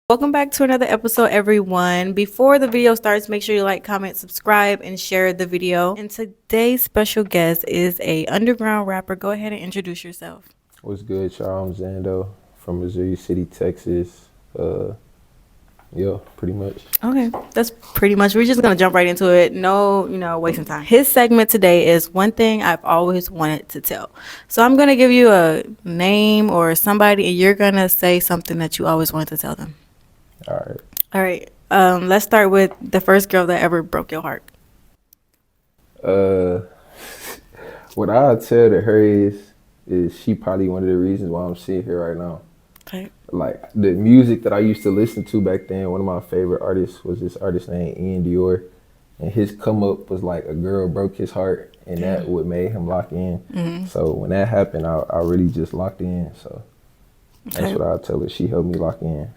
Welcome back to another episode, everyone. Before the video starts, make sure you like, comment, subscribe, and share the video. And today's special guest is a underground rapper. Go ahead and introduce yourself. What's good, y'all? I'm Xando from Missouri City, Texas. Yeah, pretty much. Okay, that's pretty much. We're just gonna jump right into it. No, wasting time. His segment today is one thing I've always wanted to tell. So I'm gonna give you a name or somebody, and you're gonna say something that you always wanted to tell them. All right. All right. Let's start with the first girl that ever broke your heart. Uh, what I'll tell to her is she probably one of the reasons why I'm sitting here right now. Okay. Like the music that I used to listen to back then, one of my favorite artists was this artist named Ian Dior, and his come up was like a girl broke his heart, and that what made him lock in. Mm-hmm. So when that happened, I really just locked in. So that's what I'll tell her. She helped me lock in.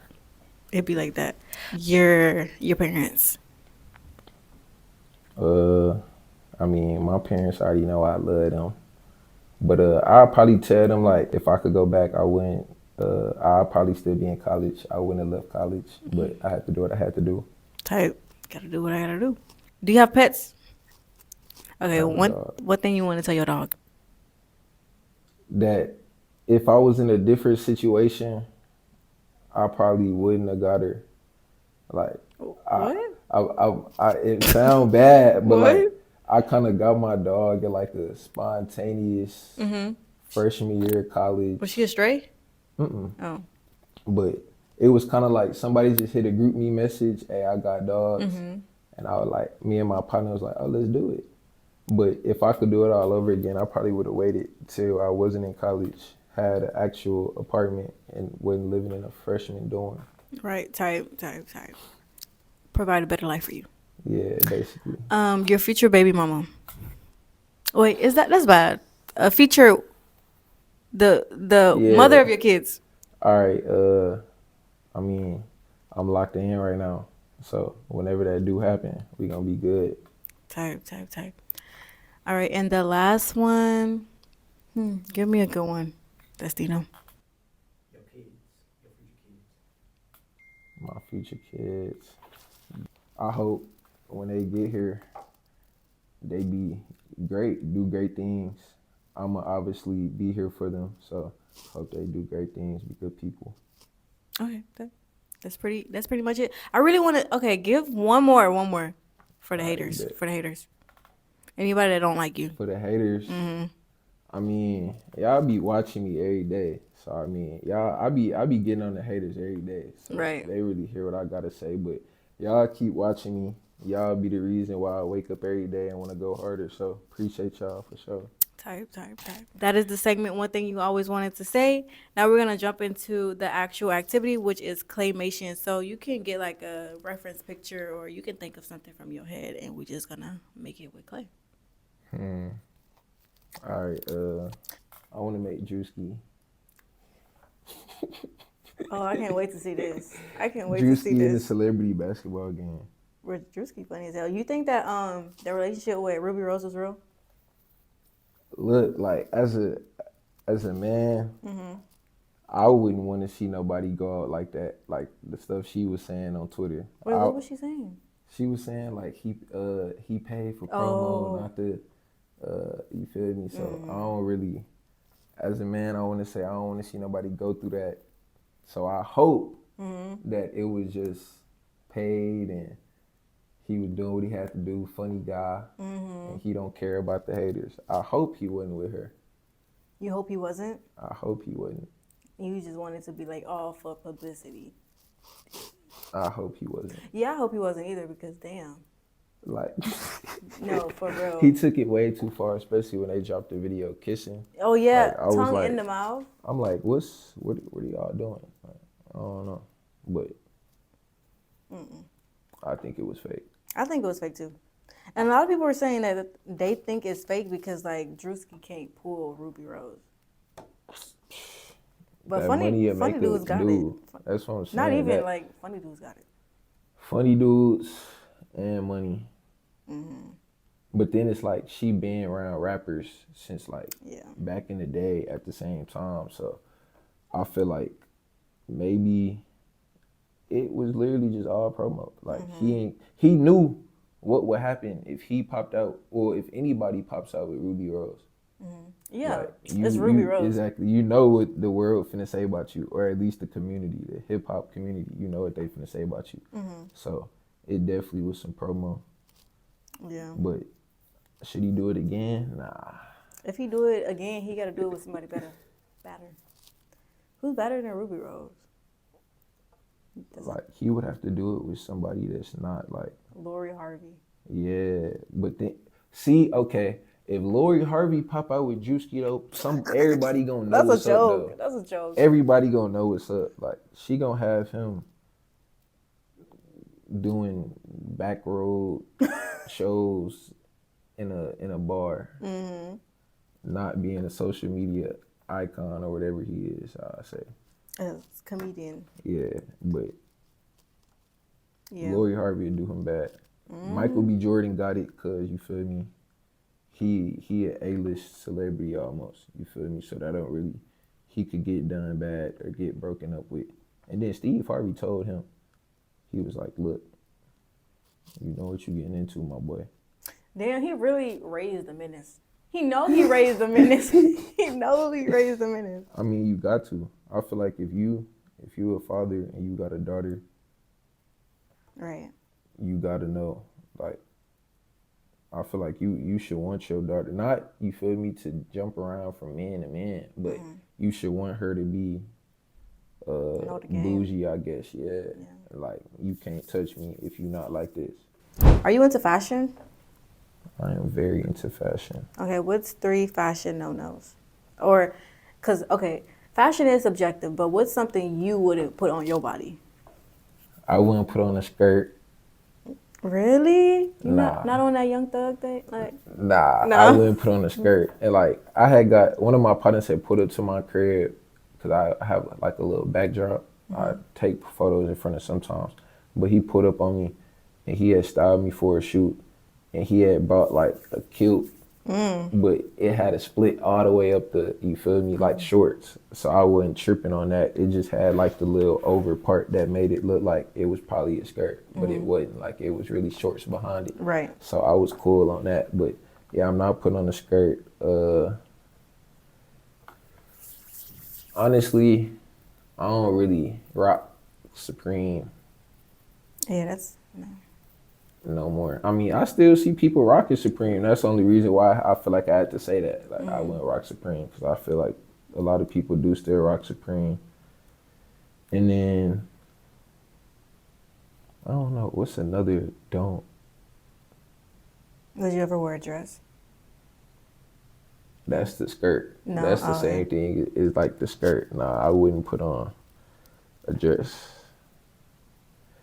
It'd be like that. Your parents. I mean, my parents already know I love them. But I'll probably tell them, like, if I could go back, I wouldn't. I'll probably still be in college. I wouldn't have left college, but I had to do what I had to do. Type. Gotta do what I gotta do. Do you have pets? Okay, what thing you want to tell your dog? That if I was in a different situation, I probably wouldn't have got her. Like, it sound bad, but like, I kind of got my dog at like a spontaneous freshman year of college. Was she a stray? Mm-mm. Oh. But it was kind of like somebody just hit a group me message, hey, I got dogs. And I was like, me and my partner was like, oh, let's do it. But if I could do it all over again, I probably would have waited till I wasn't in college, had an actual apartment, and wasn't living in a freshman dorm. Right, type. Provide a better life for you. Yeah, basically. Your future baby mama. Wait, that's bad. A future, the mother of your kids. All right. I mean, I'm locked in right now, so whenever that do happen, we gonna be good. Type. All right, and the last one. Give me a good one, Destino. Your future kids. My future kids. I hope when they get here, they be great, do great things. I'ma obviously be here for them, so hope they do great things, be good people. Okay, that's pretty much it. I really want to. Okay, give one more for the haters. For the haters, anybody that don't like you. For the haters, I mean, y'all be watching me every day, so I mean, I be getting on the haters every day. So right. They really hear what I gotta say, but y'all keep watching me. Y'all be the reason why I wake up every day and want to go harder. So appreciate y'all for sure. Type. That is the segment, one thing you always wanted to say. Now we're going to jump into the actual activity, which is claymation. So you can get like a reference picture or you can think of something from your head and we're just going to make it with clay. All right. I want to make druski. Oh, I can't wait to see this. Druski in a celebrity basketball game. Druski funny as hell. You think that the relationship with Ruby Rose was real? Look, like as a man, I wouldn't want to see nobody go out like that. Like the stuff she was saying on Twitter. Wait, what was she saying? She was saying like he paid for promo, not the you feel me? So I don't really, as a man, I want to say I don't want to see nobody go through that. So I hope that it was just paid and he was doing what he had to do, funny guy, and he don't care about the haters. I hope he wasn't with her. You hope he wasn't? I hope he wasn't. You just wanted to be like all for publicity. I hope he wasn't. Yeah, I hope he wasn't either because damn. Like, no, for real. He took it way too far, especially when they dropped the video kissing. Oh yeah, like, tongue in the mouth. I'm like, what are y'all doing? Like, I don't know, but I think it was fake. I think it was fake too, and a lot of people were saying that they think it's fake because like Druski can't pull Ruby Rose. But that funny dudes got it. That's what I'm saying. Not even like funny dudes got it. Funny dudes and money. But then it's like she been around rappers since like back in the day at the same time. So I feel like maybe it was literally just all promo. Like he knew what would happen if he popped out, or if anybody pops out with Ruby Rose. Yeah, Like, it's Ruby Rose. Exactly. You know what the world finna say about you, or at least the community, the hip hop community. You know what they finna say about you. So it definitely was some promo. Yeah. But should he do it again? Nah. If he do it again, he got to do it with somebody better. Who's better than Ruby Rose? Like, he would have to do it with somebody that's not like Lori Harvey. Yeah, but then see, okay, if Lori Harvey pop out with Druski though, everybody gonna know what's up though. That's a joke. Everybody gonna know what's up. Like, she gonna have him doing back road shows in a bar, not being a social media icon or whatever he is. I say. As comedian. Yeah, but Lori Harvey would do him bad. Michael B. Jordan got it because, you feel me, he an A-list celebrity almost, you feel me, so that don't really, he could get done bad or get broken up with. And then Steve Harvey told him, he was like, look, you know what you getting into, my boy. Damn, he really raised the menace. He knows he raised the menace. He knows he raised the menace. I mean, you got to. I feel like if you a father and you got a daughter, right, you got to know, like, I feel like you should want your daughter, not, you feel me, to jump around from man to man, but you should want her to be bougie, I guess, yeah. Like, you can't touch me if you're not like this. Are you into fashion? I am very into fashion. Okay, what's 3 fashion no-nos? Or, because, okay, fashion is subjective, but what's something you wouldn't put on your body? I wouldn't put on a skirt. Really? Nah. Not on that Young Thug thing? Like, Nah, I wouldn't put on a skirt. And, like, I had got, one of my partners had put up to my crib, because I have, like, a little backdrop. I take photos in front of sometimes. But he put up on me, and he had styled me for a shoot. And he had bought, like, a kilt, but it had a split all the way up the, you feel me, like shorts. So I wasn't tripping on that. It just had, like, the little over part that made it look like it was probably a skirt, but it wasn't. Like, it was really shorts behind it. Right. So I was cool on that. But, yeah, I'm not putting on a skirt. Honestly, I don't really rock Supreme. Yeah, that's... No more. I mean, I still see people rocking Supreme. That's the only reason why I feel like I had to say that. Like, I wouldn't rock Supreme, because I feel like a lot of people do still rock Supreme. And then, I don't know, what's another don't? Would you ever wear a dress? That's the skirt. No, that's the same thing. It's like the skirt. Nah, I wouldn't put on a dress.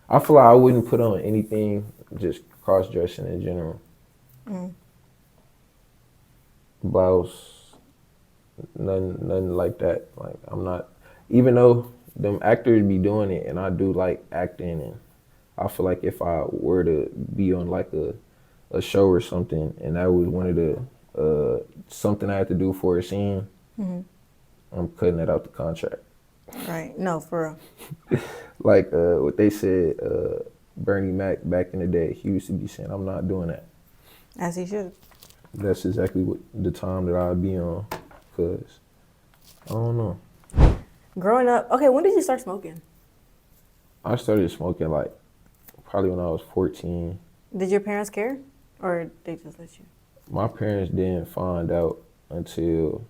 I feel like I wouldn't put on anything, just cross-dressing in general. Blouse, nothing like that. Like, I'm not, even though them actors be doing it, and I do like acting, and I feel like if I were to be on like a show or something, and that was one of the, something I had to do for a scene, I'm cutting it out the contract. Right. No, for real. Like what they said, Bernie Mac back in the day, he used to be saying, I'm not doing that. As he should. That's exactly what the time that I'd be on, because I don't know. Growing up, okay, when did you start smoking? I started smoking like probably when I was 14. Did your parents care, or they just let you? My parents didn't find out until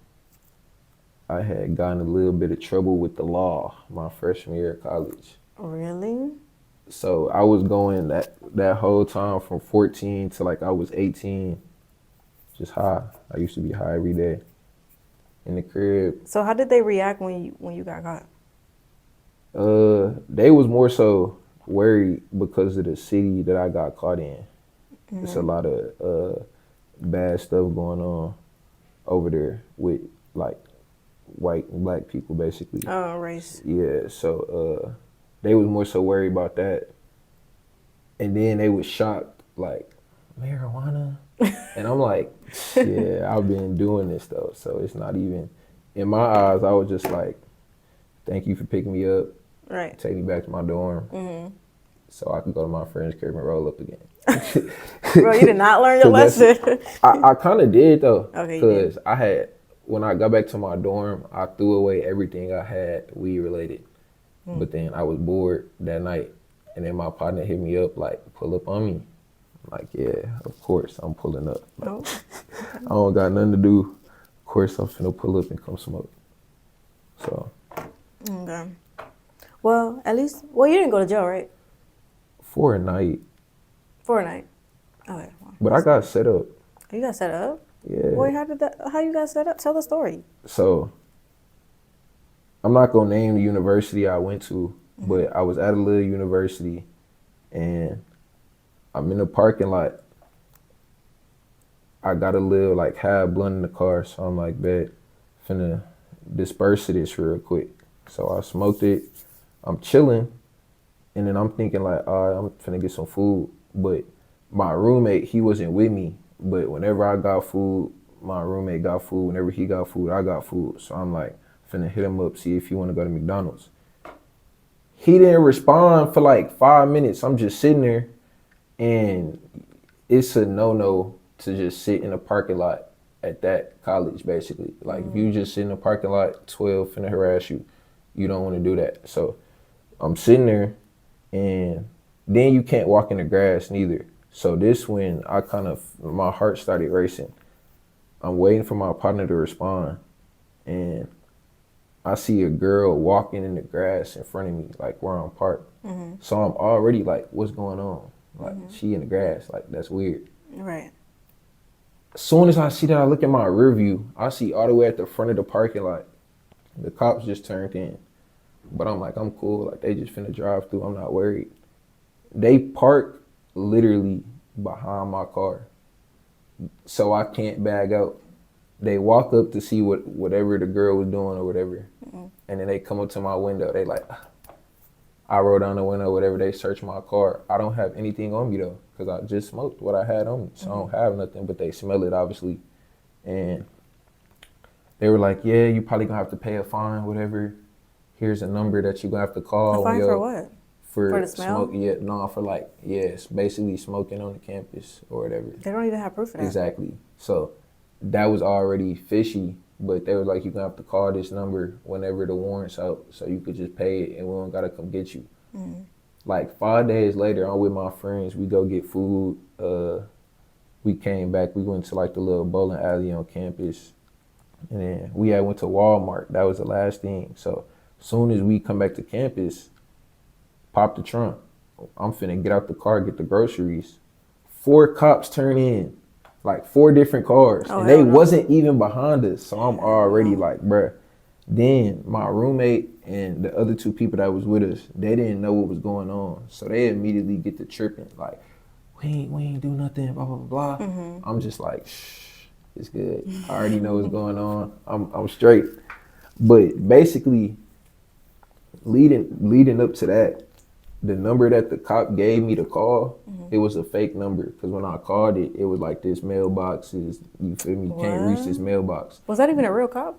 I had gotten a little bit of trouble with the law my freshman year of college. Really? So I was going that whole time from 14 to like I was 18, just high. I used to be high every day in the crib. So how did they react when you got caught? They was more so worried because of the city that I got caught in. It's a lot of bad stuff going on over there with like white and black people, basically. Oh, race. Yeah, so they was more so worried about that. And then they was shocked, like, marijuana? And I'm like, yeah, I've been doing this though, so it's not even, in my eyes, I was just like, thank you for picking me up. Right. take me back to my dorm, so I could go to my friend's crib and roll up again. Bro, you did not learn your 'Cause lesson. I kind of did though, Okay, you did. because I had, when I got back to my dorm, I threw away everything I had weed related. But then I was bored that night, and then my partner hit me up like, pull up on me. I'm like, yeah, of course I'm pulling up. Like, Oh. I don't got nothing to do. Of course I'm finna pull up and come smoke. So Okay. Well, at least, well, you didn't go to jail, right? for a night, For a night. Okay. Well, but I got set up. you got set up? Yeah. Boy, how you got set up? Tell the story. So I'm not gonna name the university I went to, but I was at a little university, and I'm in the parking lot. I got a little like half blunt in the car, so I'm like, bet, finna disperse this real quick. So I smoked it. I'm chilling, and then I'm thinking like, all right, I'm finna get some food. But my roommate, he wasn't with me. But whenever I got food, my roommate got food. Whenever he got food, I got food. So I'm like, finna hit him up, see if he wanna go to McDonald's. He didn't respond for like 5 minutes. I'm just sitting there, and it's a no-no to just sit in a parking lot at that college, basically. Like, if you just sit in a parking lot, 12 finna harass you, you don't want to do that. So I'm sitting there, and then you can't walk in the grass neither. So this when I my heart started racing. I'm waiting for my partner to respond, and I see a girl walking in the grass in front of me, like where I'm parked. So I'm already like, what's going on? Like, she in the grass, like, that's weird. Right. As soon as I see that, I look at my rear view, I see all the way at the front of the parking lot, the cops just turned in. But I'm like, I'm cool, like, they just finna drive through, I'm not worried. They park literally behind my car, so I can't bag out. They walk up to see whatever the girl was doing or whatever, and then they come up to my window. They like, I roll down the window, whatever. They search my car. I don't have anything on me though, because I just smoked what I had on me, so I don't have nothing. But they smell it obviously, and they were like, "Yeah, you probably gonna have to pay a fine, whatever. Here's a number that you gonna have to call." A fine for what? For the smell? Smoke, yeah, no, for like, it's basically smoking on the campus or whatever. They don't even have proof of that. Exactly. So that was already fishy, but they were like, you're gonna have to call this number whenever the warrant's out, so you could just pay it and we don't gotta come get you. Like 5 days later, I'm with my friends, we go get food. We came back, we went to like the little bowling alley on campus, and then we had went to Walmart. That was the last thing. So as soon as we come back to campus, pop the trunk. I'm finna get out the car, get the groceries. 4 cops turn in, like 4 different cars, and they wasn't even behind us. So I'm already like, bruh. Then my roommate and the other 2 people that was with us, they didn't know what was going on. So they immediately get to tripping, like, we ain't do nothing, blah, blah, blah, blah. I'm just like, shh, it's good. I already know what's going on. I'm straight. But basically, leading up to that, the number that the cop gave me to call, it was a fake number. Because when I called it, it was like, this mailbox is, you feel me, can't reach this mailbox. Was that even a real cop?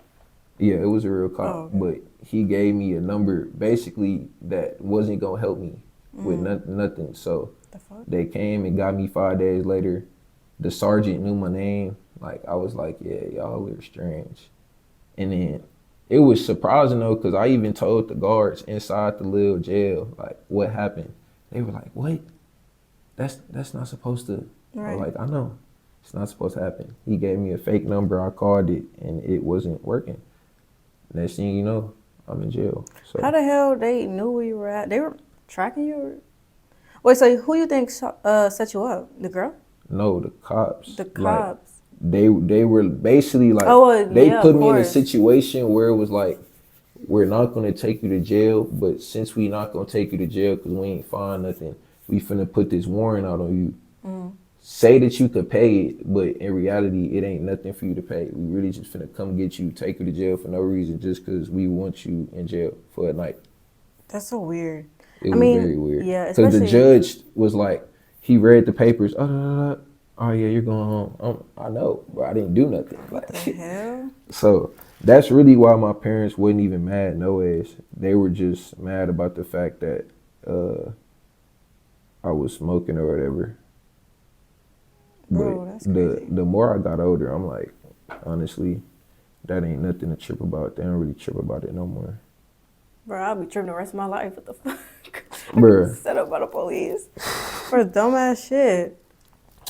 Yeah, it was a real cop. But he gave me a number, basically, that wasn't going to help me with nothing. So they came and got me 5 days later. The sergeant knew my name. Like, I was like, yeah, y'all are strange. And then it was surprising though, because I even told the guards inside the little jail, like, what happened. They were like, what? That's not supposed to. Right. I was like, I know. It's not supposed to happen. He gave me a fake number. I called it, and it wasn't working. Next thing you know, I'm in jail. So how the hell they knew where you were at? They were tracking you? Wait, so who you think set you up? The girl? No, the cops. The cops. Like, they were basically like, they put me in a situation where it was like, we're not going to take you to jail, but since we not going to take you to jail because we ain't find nothing, we finna put this warrant out on you. Say that you could pay it, but in reality, it ain't nothing for you to pay. We really just finna come get you, take you to jail for no reason, just because we want you in jail for a night. That's so weird. It was very weird. Yeah, because the judge was like, he read the papers. Oh yeah, you're going home. I know, but I didn't do nothing. What the hell? So that's really why my parents wasn't even mad. No ways. They were just mad about the fact that I was smoking or whatever. Bro, But that's crazy. the more I got older, I'm like, honestly, that ain't nothing to trip about. They don't really trip about it no more. Bro, I'll be tripping the rest of my life. What the fuck? Bruh. Set up by the police for dumbass shit.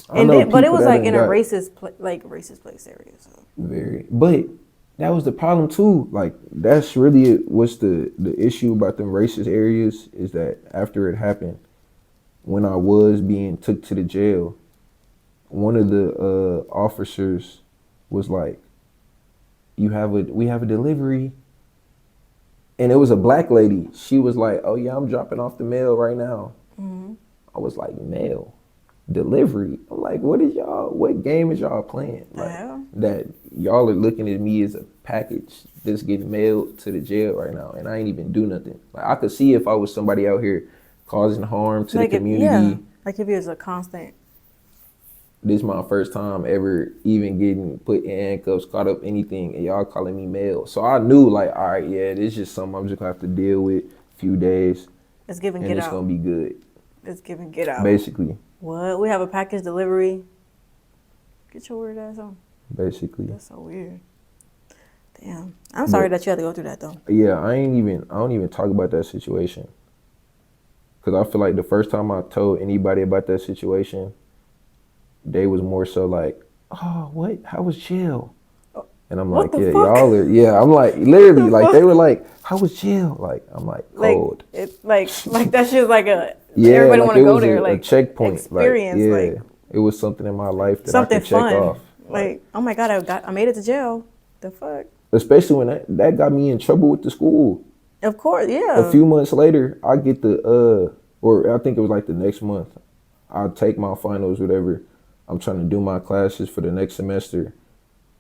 I know But it people was that like done in a got racist place area. So. very, but that was the problem too. Like that's really what's the issue about them racist areas is that after it happened, when I was being took to the jail, one of the officers was like, we have a delivery. And it was a black lady. She was like, oh yeah, I'm dropping off the mail right now. Mm-hmm. I was like, mail? Delivery? I'm like, what game is y'all playing? Like, that y'all are looking at me as a package that's getting mailed to the jail right now. And I ain't even do nothing. Like I could see if I was somebody out here causing harm to the community. Like if it was a constant. This is my first time ever even getting put in handcuffs, caught up anything, and y'all calling me male. So I knew, like, all right, yeah, this is just something I'm just gonna have to deal with a few days. It's giving and get it's out. Gonna be good. It's giving get out. Basically. What? We have a package delivery. Get your weird ass on. Basically. That's so weird. Damn. I'm sorry that you had to go through that though. Yeah, I don't even talk about that situation. Cause I feel like the first time I told anybody about that situation, they was more so like, oh, what? How was jail? And I'm like, yeah, y'all are, yeah. I'm like, literally, like, they were like, how was jail? Like, I'm like, cold. Like that shit's like a, yeah, everybody like want to go there, like, a checkpoint. Experience, like, yeah, it was something in my life that something I could check fun. off. Like, oh my God, I made it to jail. The fuck? Especially when that got me in trouble with the school. Of course, yeah. A few months later, I get or I think it was like the next month, I'll take my finals, whatever. I'm trying to do my classes for the next semester,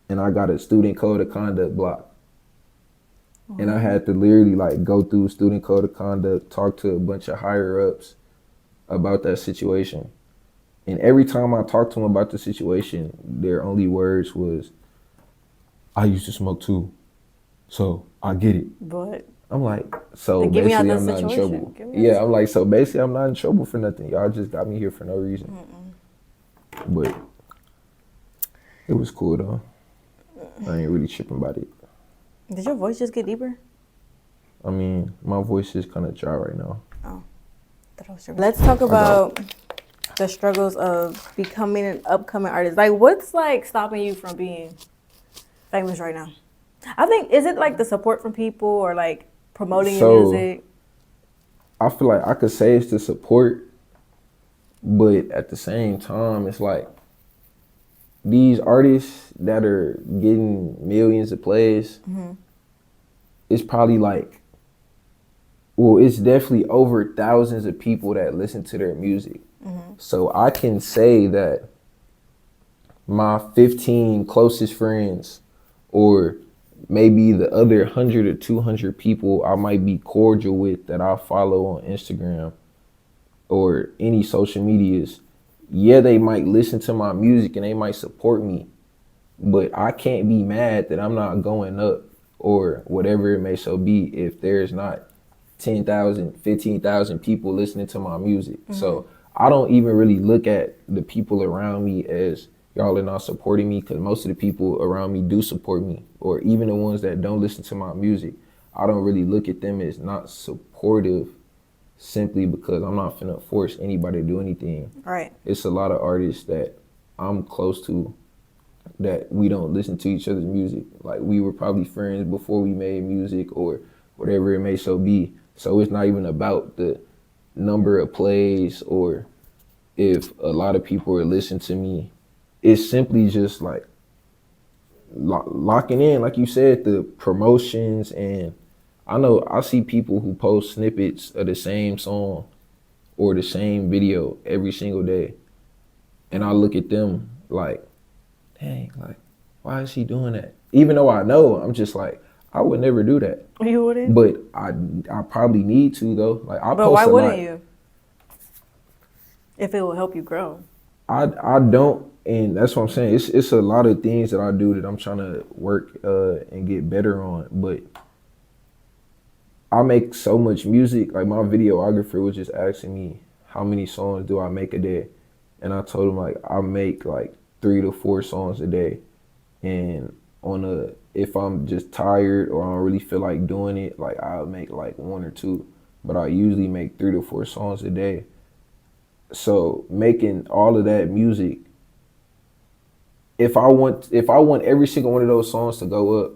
and I got a student code of conduct block. Mm-hmm. And I had to literally like go through student code of conduct, talk to a bunch of higher ups about that situation. And every time I talked to them about the situation, their only words was, I used to smoke too, so I get it. But I'm like, so basically I'm not in trouble. Yeah, I'm like, so basically I'm not in trouble for nothing. Y'all just got me here for no reason. But it was cool though. I ain't really tripping about it. Did your voice just get deeper? I mean, my voice is kind of dry right now. Oh. Let's talk about the struggles of becoming an upcoming artist. Like, what's like stopping you from being famous right now? I think, is it like the support from people or like promoting your music? I feel like I could say it's the support, but at the same time, it's like these artists that are getting millions of plays, it's probably like, well, it's definitely over thousands of people that listen to their music. So I can say that my 15 closest friends, or maybe the other 100 or 200 people I might be cordial with that I follow on Instagram or any social medias, yeah, they might listen to my music and they might support me, but I can't be mad that I'm not going up or whatever it may so be if there's not 10,000, 15,000 people listening to my music. So I don't even really look at the people around me as y'all are not supporting me, because most of the people around me do support me, or even the ones that don't listen to my music. I don't really look at them as not supportive simply because I'm not finna force anybody to do anything. Right. It's a lot of artists that I'm close to that we don't listen to each other's music. Like, we were probably friends before we made music or whatever it may so be. So it's not even about the number of plays or if a lot of people are listening to me. It's simply just like locking in, like you said, the promotions. And I know I see people who post snippets of the same song or the same video every single day, and I look at them like, dang, like, why is he doing that? Even though I know, I'm just like, I would never do that. You wouldn't? But I probably need to though. Like, but why wouldn't you? If it will help you grow. I don't, and that's what I'm saying. It's a lot of things that I do that I'm trying to work and get better on. But I make so much music. Like my videographer was just asking me how many songs do I make a day, and I told him like I make like 3 to 4 songs a day, and on a if I'm just tired or I don't really feel like doing it, like I'll make like 1 or 2, but I usually make 3 to 4 songs a day. So making all of that music, if I want every single one of those songs to go up,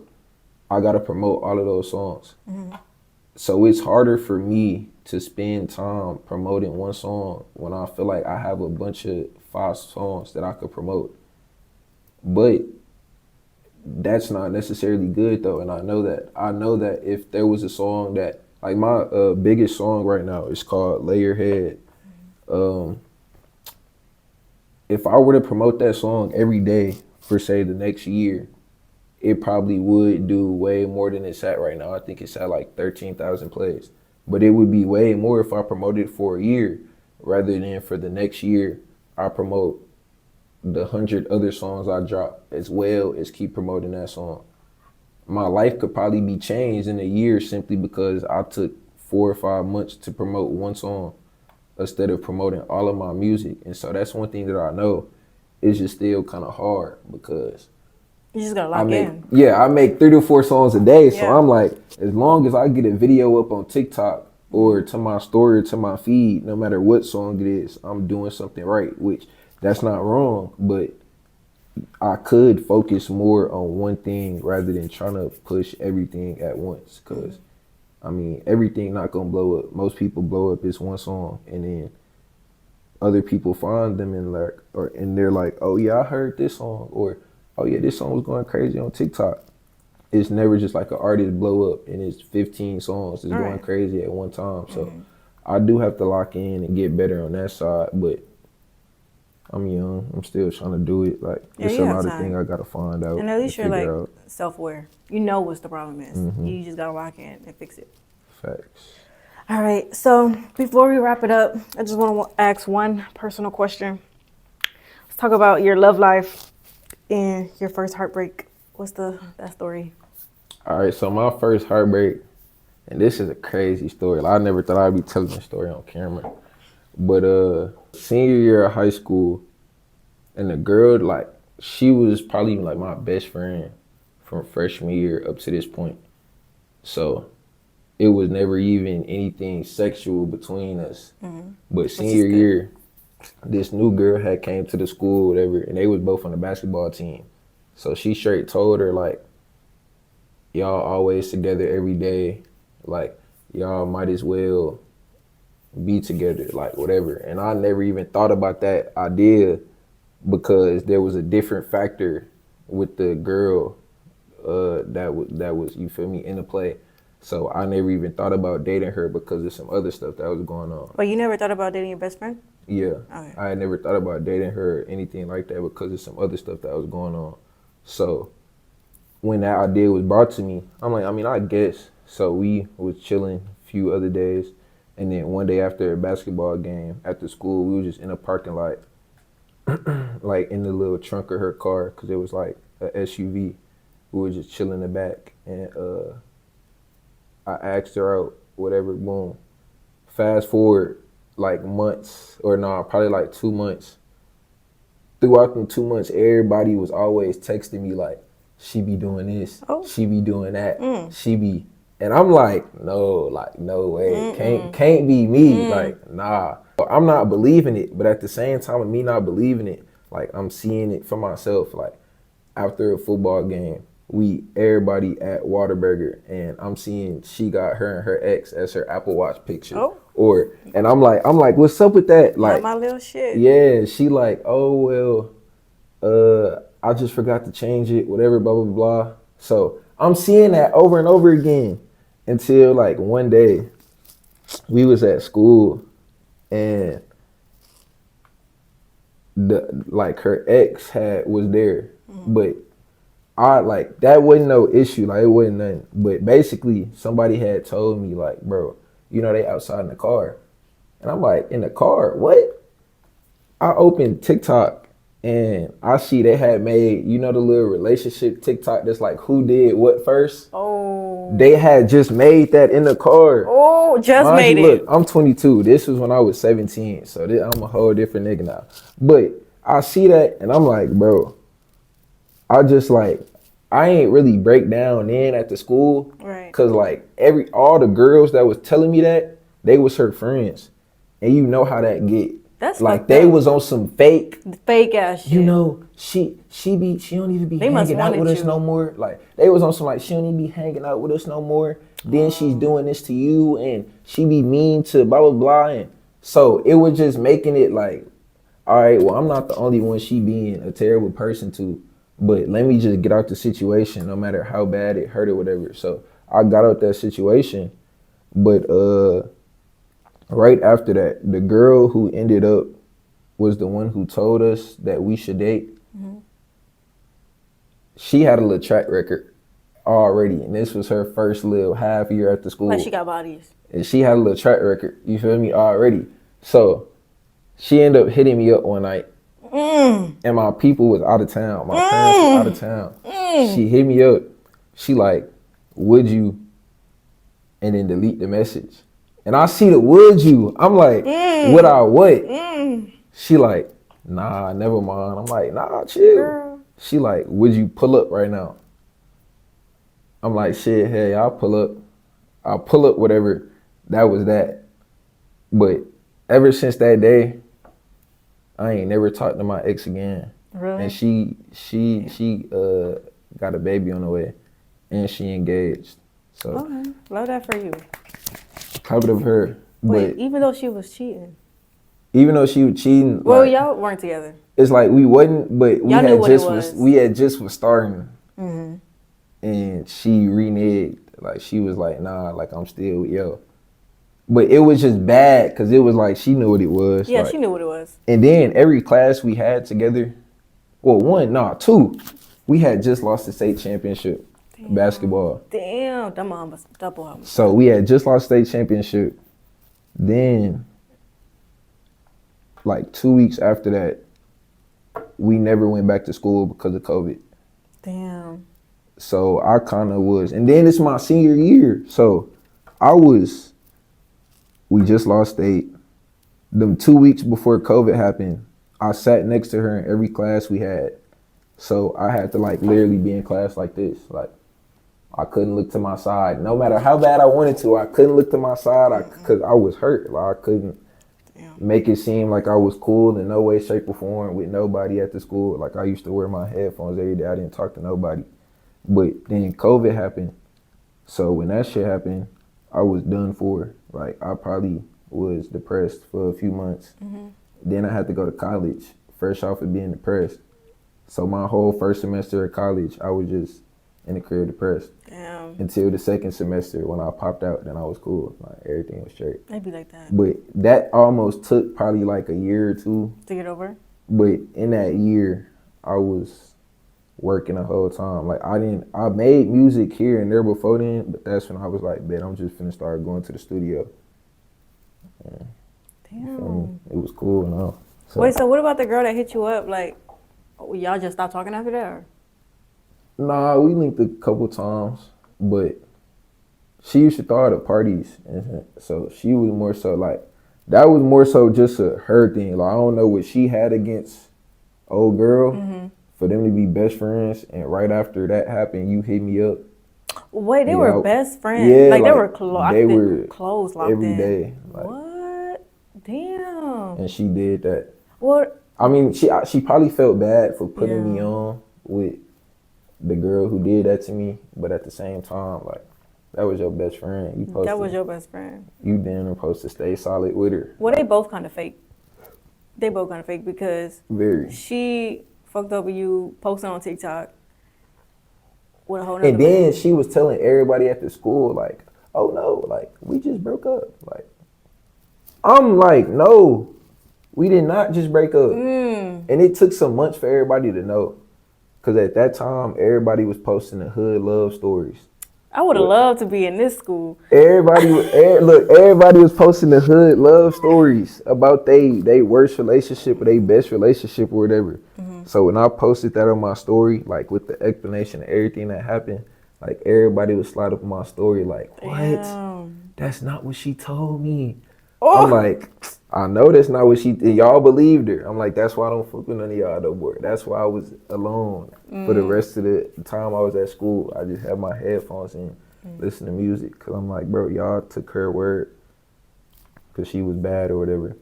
I gotta promote all of those songs. Mm-hmm. So it's harder for me to spend time promoting one song when I feel like I have a bunch of 5 songs that I could promote. But that's not necessarily good though, and I know that. I know that if there was a song that, like my biggest song right now is called Lay Your Head. If I were to promote that song every day for say the next year, it probably would do way more than it's at right now. I think it's at like 13,000 plays. But it would be way more if I promoted it for a year rather than for the next year I promote the 100 other songs I drop as well as keep promoting that song. My life could probably be changed in a year simply because I took 4 or 5 months to promote one song instead of promoting all of my music. And so that's one thing that I know is just still kind of hard because You just gotta lock in. I make 3 to 4 songs a day. So Yeah. I'm like, as long as I get a video up on TikTok or to my story or to my feed, no matter what song it is, I'm doing something right, which that's not wrong, but I could focus more on one thing rather than trying to push everything at once. Cause I mean, everything not gonna blow up. Most people blow up this one song, and then other people find them and they're like, oh yeah, I heard this song, or oh yeah, this song was going crazy on TikTok. It's never just like an artist blow up and it's 15 songs that's going crazy at one time. So I do have to lock in and get better on that side, but I'm young. I'm still trying to do it. Like, there's a lot of things I gotta find out. And at least you're like out. self-aware. You know what the problem is. Mm-hmm. You just gotta lock in and fix it. Facts. All right. So before we wrap it up, I just want to ask one personal question. Let's talk about your love life and your first heartbreak. What's that story? All right. So my first heartbreak, and this is a crazy story. Like, I never thought I'd be telling this story on camera. But senior year of high school, and the girl, like, she was probably like my best friend from freshman year up to this point. So it was never even anything sexual between us. Mm-hmm. But senior year, this new girl had came to the school, whatever, and they was both on the basketball team. So she straight told her, like, y'all always together every day. Like, y'all might as well be together, like, whatever. And I never even thought about that idea because there was a different factor with the girl that was, you feel me, in the play. So I never even thought about dating her because of some other stuff that was going on. But you never thought about dating your best friend? Yeah. Okay. I had never thought about dating her or anything like that because of some other stuff that was going on. So when that idea was brought to me, I'm like, I mean, I guess. So we was chilling a few other days. And then one day after a basketball game after school, we were just in a parking lot, like in the little trunk of her car because it was like a SUV. We were just chilling in the back. And I asked her out, whatever, boom. Fast forward like months, or no, probably like 2 months. Throughout them 2 months, everybody was always texting me like, she be doing this, she be doing that, she be, and I'm like, no way, can't be me, like, nah. I'm not believing it, but at the same time of me not believing it, like, I'm seeing it for myself. Like, after a football game, everybody at Whataburger, and I'm seeing she got her and her ex as her Apple Watch picture. And I'm like, what's up with that? Like, my little shit. Yeah, she like, oh well, I just forgot to change it, whatever, blah blah blah. So I'm seeing that over and over again until like one day we was at school and her ex was there, but I like that wasn't no issue, like it wasn't nothing. But basically somebody had told me like, bro, you know they outside in the car. And I'm like, in the car? What? I opened TikTok and I see they had made, you know, the little relationship TikTok that's like who did what first. Oh. They had just made that in the car. Oh, just Mind made you, it. Look, I'm 22. This was when I was 17, so I'm a whole different nigga now. But I see that and I'm like, bro, I just like, I ain't really break down then at the school. Right. Cause like all the girls that was telling me that, they was her friends. And you know how that get. That's like they up. was on some fake ass shit. You know, she don't even be hanging out with us no more. Like they was on some like she don't even be hanging out with us no more. Then she's doing this to you and she be mean to blah blah blah. And so it was just making it like, all right, well I'm not the only one she being a terrible person to, but let me just get out the situation no matter how bad it hurt or whatever. So I got out that situation, but right after that, the girl who ended up was the one who told us that we should date. Mm-hmm. She had a little track record already, and this was her first little half year at the school. Like she got bodies. And she had a little track record, you feel me, already. So she ended up hitting me up one night, and my people was out of town. My parents was out of town. She hit me up. She like, would you? And then delete the message. And I see the would you. I'm like, would I what? She like, nah, never mind. I'm like, nah, chill. Girl. She like, would you pull up right now? I'm like, shit, hey, I'll pull up. I'll pull up whatever. That was that. But ever since that day, I ain't never talked to my ex again. Really? And she got a baby on the way. And she engaged. So okay. Love that for you. Proud of her. Wait, even though she was cheating? Even though she was cheating. Well, like, y'all weren't together. It's like we wasn't, but we y'all had just was starting. Mm-hmm. And she reneged. Like she was like, nah, like I'm still with yo. But it was just bad because it was like she knew what it was. Yeah, like, she knew what it was. And then every class we had together, well, two, we had just lost the state championship. Damn. Basketball. Damn, that mom was double. So we had just lost state championship. Then, like 2 weeks after that, we never went back to school because of COVID. Damn. So I kind of was, and then it's my senior year. So we just lost state. Them 2 weeks before COVID happened, I sat next to her in every class we had. So I had to like literally be in class like this. Like I couldn't look to my side. No matter how bad I wanted to, I couldn't look to my side because I was hurt. Like I couldn't make it seem like I was cool in no way, shape, or form with nobody at the school. Like I used to wear my headphones every day. I didn't talk to nobody. But then COVID happened. So when that shit happened, I was done for. Like I probably was depressed for a few months. Mm-hmm. Then I had to go to college, fresh off of being depressed. So my whole first semester of college, I was just in the crib depressed. Damn. Until the second semester when I popped out, then I was cool. Like everything was straight. It'd be like that. But that almost took probably like a year or two. To get over? But in that year, I was working the whole time. Like I made music here and there before then, but that's when I was like, man, I'm just finna start going to the studio. Yeah. Damn. It was cool and all. So. Wait, so what about the girl that hit you up? Like, y'all just stopped talking after that? Or? Nah, we linked a couple times, but she used to throw out at parties. And so she was more so like, that was more so just her thing. Like, I don't know what she had against old girl for them to be best friends. And right after that happened, you hit me up. Wait, they were best friends? Yeah, like they were close locked every in. day. Like, what? Damn. And she did that. What? I mean, she probably felt bad for putting me on with the girl who did that to me, but at the same time, like, that was your best friend. That was your best friend. You damn supposed to stay solid with her. Well, they both kind of fake. They both kind of fake because she fucked up with you posting on TikTok with a whole nother and then she was telling everybody at the school, like, oh no, like, we just broke up. Like, I'm like, no, we did not just break up. And it took some months for everybody to know. Because at that time, everybody was posting the hood love stories. I would have loved to be in this school. Everybody was posting the hood love stories about they worst relationship or they best relationship or whatever. So when I posted that on my story, like with the explanation of everything that happened, like everybody would slide up on my story like, what? Damn. That's not what she told me. Oh. I'm like, I know that's not what she did. Y'all believed her. I'm like, that's why I don't fuck with none of y'all no more. That's why I was alone for the rest of the time I was at school. I just had my headphones in, listen to music. Cause I'm like, bro, y'all took her word cause she was bad or whatever.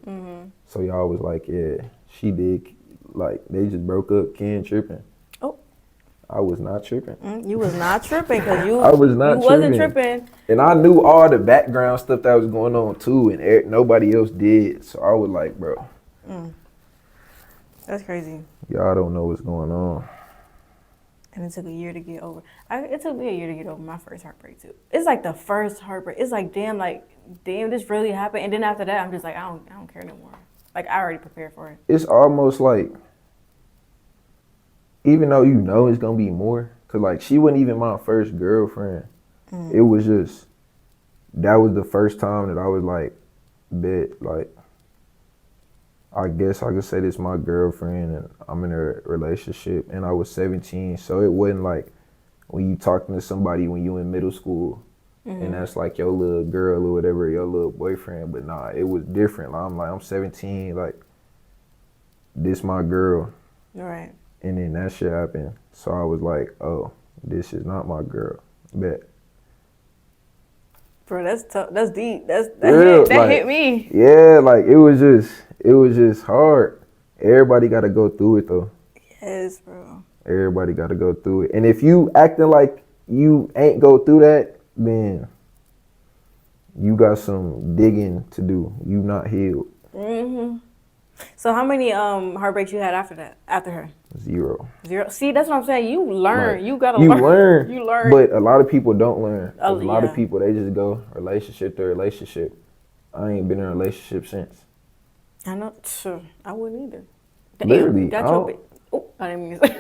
So y'all was like, yeah, she did. Like, they just broke up. Ken tripping. Oh. I was not tripping. You was not tripping because I was not you wasn't tripping. And I knew all the background stuff that was going on too, and nobody else did. So I was like, bro, That's crazy. y'all don't know what's going on. And it took a year to get over. It took me a year to get over my first heartbreak too. It's like the first heartbreak. It's like damn, this really happened. And then after that, I'm just like, I don't care no more. Like I already prepared for it. It's almost like, even though you know it's gonna be more, cause like she wasn't even my first girlfriend. It was just, that was the first time that I was like, bet, like, I guess I could say this my girlfriend and I'm in a relationship, and I was 17, so it wasn't like when you talking to somebody when you in middle school and that's like your little girl or whatever, your little boyfriend, but nah, it was different. Like, I'm 17, like, this my girl. All right. And then that shit happened, so I was like, oh, this is not my girl, bet. Bro, that's tough. That's deep. That hit me. Yeah, like it was just hard. Everybody got to go through it though. Yes, bro. Everybody got to go through it. And if you acting like you ain't go through that, then you got some digging to do. You not healed. So how many heartbreaks you had after her? Zero. See, that's what I'm saying. You learn. Like, you gotta learn. You learn. But a lot of people don't learn. A lot yeah. of people, they just go relationship to relationship. I ain't been in a relationship since. I know. Sure, I wouldn't either. Literally. I didn't mean to say.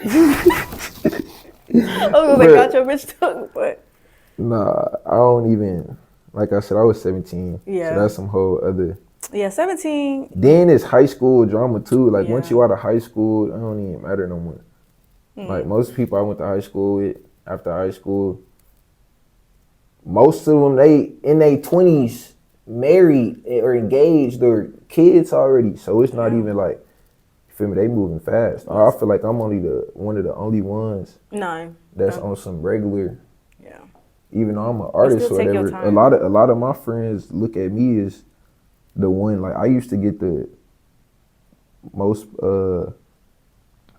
I was gonna say got your bitch took, but. Nah, I don't even. Like I said, I was 17. Yeah. So that's some whole other. Yeah, 17. Then it's high school drama too. Like once you out of high school, it don't even matter no more. Like most people I went to high school with, after high school, most of them, they in their 20s, married or engaged or kids already. So it's not even like, you feel me, they moving fast. I feel like I'm only one of the only ones that's on some regular. Yeah. Even though I'm an artist or whatever, a lot of my friends look at me as the one. Like I used to get the most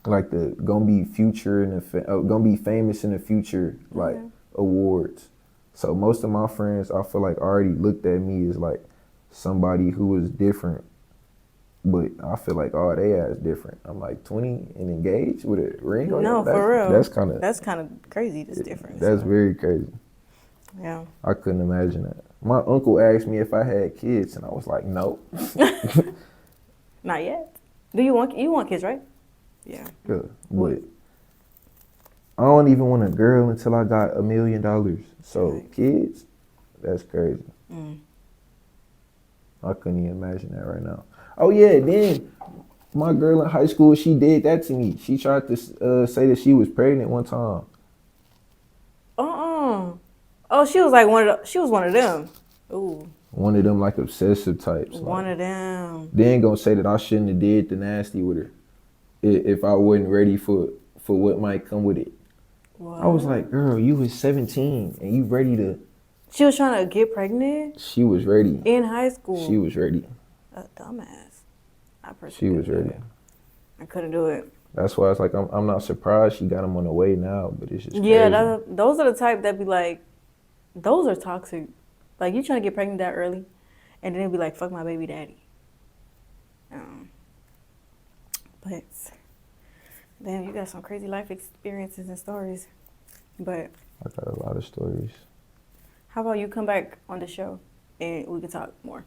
like the gonna be future and gonna be famous in the future like awards. So most of my friends, I feel like already looked at me as like somebody who was different. But I feel like, oh, they ass different. I'm like 20 and engaged with a ring on. No, for real. That's kind of crazy. That's different. That's very crazy. Yeah. I couldn't imagine that. My uncle asked me if I had kids, and I was like, no. Not yet. Do you want kids, right? Yeah. Good. But I don't even want a girl until I got $1 million. So kids, that's crazy. I couldn't even imagine that right now. Oh yeah, then my girl in high school, she did that to me. She tried to say that she was pregnant one time. Oh, she was like one of them. Ooh. One of them like obsessive types. One of them. They ain't gonna say that I shouldn't have did the nasty with her if I wasn't ready for what might come with it. What? I was like, girl, you was 17 and you ready to. She was trying to get pregnant? She was ready. In high school? She was ready. A dumbass. She was ready. I couldn't do it. That's why it's like I'm not surprised she got him on the way now, but it's just crazy. Those are the type that be like, those are toxic. Like you trying to get pregnant that early, and then it be like, fuck my baby daddy. But damn, you got some crazy life experiences and stories. But I got a lot of stories. How about you come back on the show and we can talk more?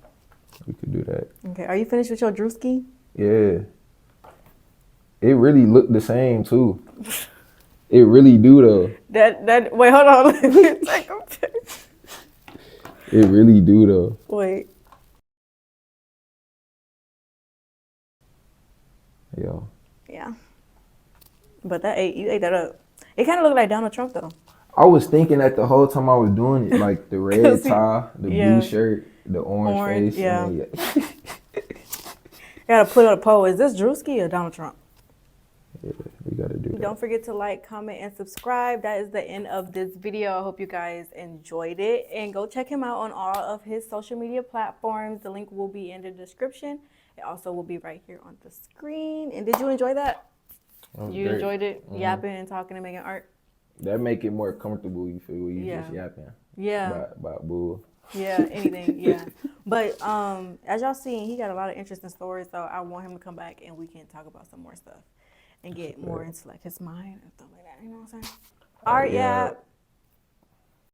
We could do that. Okay. Are you finished with your druski? Yeah. It really looked the same too. It really do though. That wait, hold on. Let me take a picture. It really do though. Wait. Yo. Yeah. But you ate that up. It kind of looked like Donald Trump though. I was thinking that the whole time I was doing it, like the red tie, the blue shirt, the orange face, yeah. and then, Gotta put on a poll. Is this Druski or Donald Trump? yeah, we gotta do that. Don't forget to like, comment, and subscribe. That is the end of this video. I hope you guys enjoyed it. And go check him out on all of his social media platforms. The link will be in the description. It also will be right here on the screen. And did you enjoy that? You great. enjoyed it? Yapping and talking and making art? That make it more comfortable, you feel, when you just yapping. Yeah. About bull. Yeah, anything, yeah. But as y'all seen, he got a lot of interesting stories, so I want him to come back and we can talk about some more stuff and get more into like his mind and stuff like that. You know what I'm saying? All right, yeah.